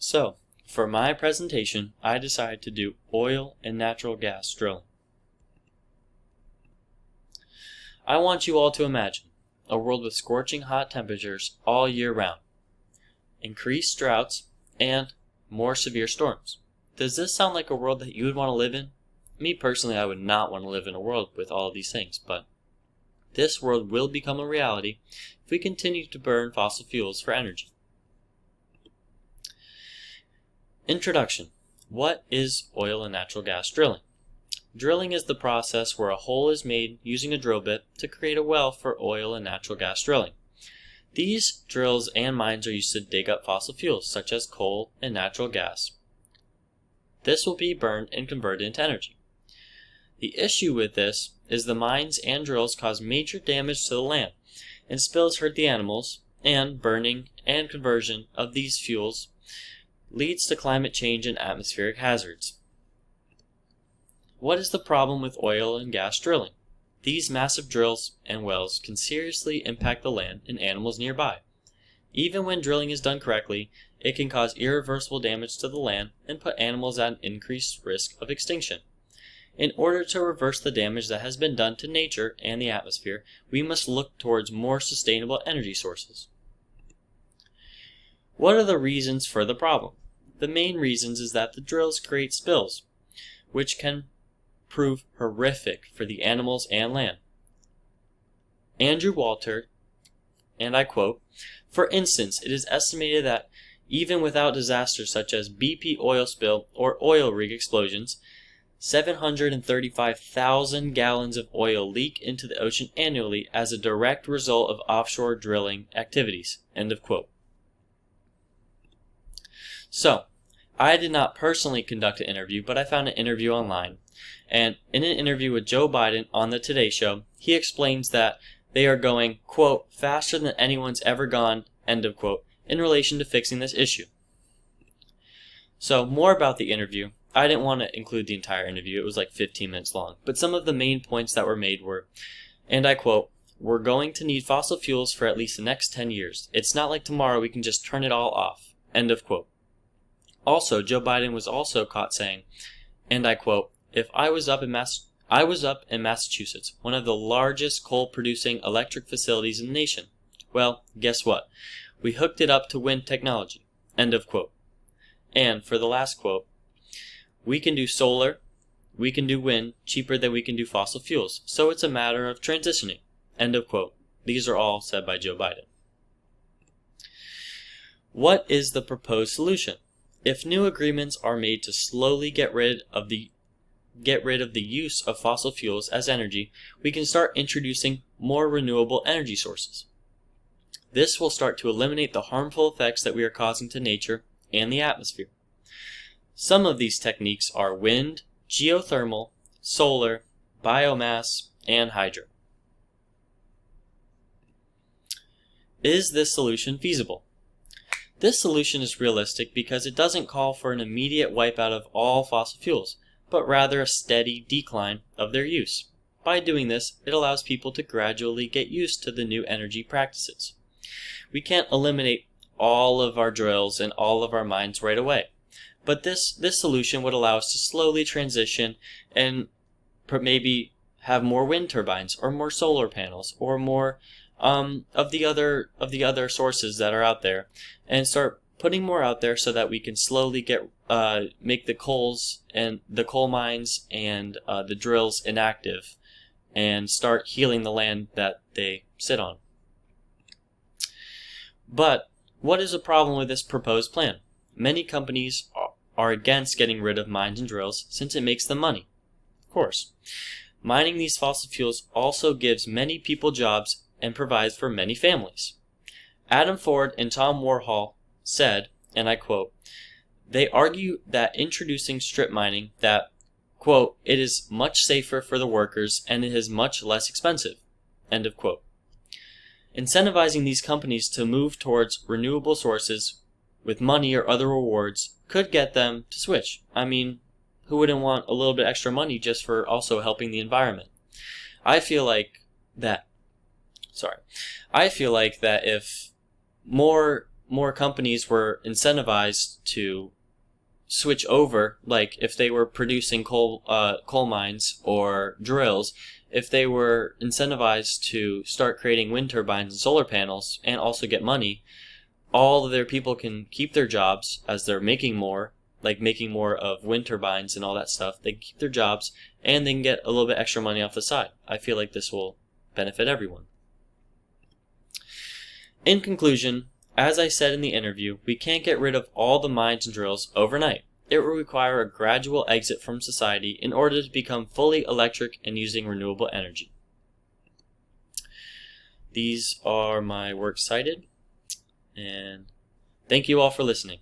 So, for my presentation, I decided to do oil and natural gas drilling. I want you all to imagine a world with scorching hot temperatures all year round, increased droughts, and more severe storms. Does this sound like a world that you would want to live in? Me personally, I would not want to live in a world with all of these things, but this world will become a reality if we continue to burn fossil fuels for energy. Introduction. What is oil and natural gas drilling? Drilling is the process where a hole is made using a drill bit to create a well for oil and natural gas drilling. These drills and mines are used to dig up fossil fuels such as coal and natural gas. This will be burned and converted into energy. The issue with this is the mines and drills cause major damage to the land, and spills hurt the animals, and burning and conversion of these fuels leads to climate change and atmospheric hazards. What is the problem with oil and gas drilling? These massive drills and wells can seriously impact the land and animals nearby. Even when drilling is done correctly, it can cause irreversible damage to the land and put animals at an increased risk of extinction. In order to reverse the damage that has been done to nature and the atmosphere, we must look towards more sustainable energy sources. What are the reasons for the problem? The main reasons is that the drills create spills, which can prove horrific for the animals and land. Andrew Walter, and I quote, "For instance, it is estimated that even without disasters such as BP oil spill or oil rig explosions, 735,000 gallons of oil leak into the ocean annually as a direct result of offshore drilling activities." End of quote. So, I did not personally conduct an interview, but I found an interview online. And in an interview with Joe Biden on the Today Show, he explains that they are going, quote, faster than anyone's ever gone, end of quote, in relation to fixing this issue. So, more about the interview. I didn't want to include the entire interview. It was like 15 minutes long. But some of the main points that were made were, and I quote, "We're going to need fossil fuels for at least the next 10 years. It's not like tomorrow we can just turn it all off." End of quote. Also, Joe Biden was also caught saying, and I quote, I was up in Massachusetts, one of the largest coal-producing electric facilities in the nation. Well, guess what? We hooked it up to wind technology." End of quote. And for the last quote, "We can do solar, we can do wind cheaper than we can do fossil fuels, so it's a matter of transitioning." End of quote. These are all said by Joe Biden. What is the proposed solution? If new agreements are made to slowly get rid of the use of fossil fuels as energy, we can start introducing more renewable energy sources. This will start to eliminate the harmful effects that we are causing to nature and the atmosphere. Some of these techniques are wind, geothermal, solar, biomass, and hydro. Is this solution feasible? This solution is realistic because it doesn't call for an immediate wipeout of all fossil fuels, but rather a steady decline of their use. By doing this, it allows people to gradually get used to the new energy practices. We can't eliminate all of our drills and all of our mines right away, but this solution would allow us to slowly transition and maybe have more wind turbines or more solar panels or more of the other sources that are out there, and start putting more out there so that we can slowly make the coal mines and the drills inactive and start healing the land that they sit on. But what is the problem with this proposed plan? Many companies are against getting rid of mines and drills since it makes them money. Of course. Mining these fossil fuels also gives many people jobs and provides for many families. Adam Ford and Tom Warhol said, and I quote, "They argue that introducing strip mining that, quote, it is much safer for the workers and it is much less expensive." End of quote. Incentivizing these companies to move towards renewable sources with money or other rewards could get them to switch. I mean, who wouldn't want a little bit extra money just for also helping the environment? I feel like that if more more companies were incentivized to switch over, like if they were producing coal mines or drills, if they were incentivized to start creating wind turbines and solar panels and also get money, all of their people can keep their jobs as they're making more, like making more of wind turbines and all that stuff. They can keep their jobs and they can get a little bit extra money off the side. I feel like this will benefit everyone. In conclusion, as I said in the interview, we can't get rid of all the mines and drills overnight. It will require a gradual exit from society in order to become fully electric and using renewable energy. These are my works cited, and thank you all for listening.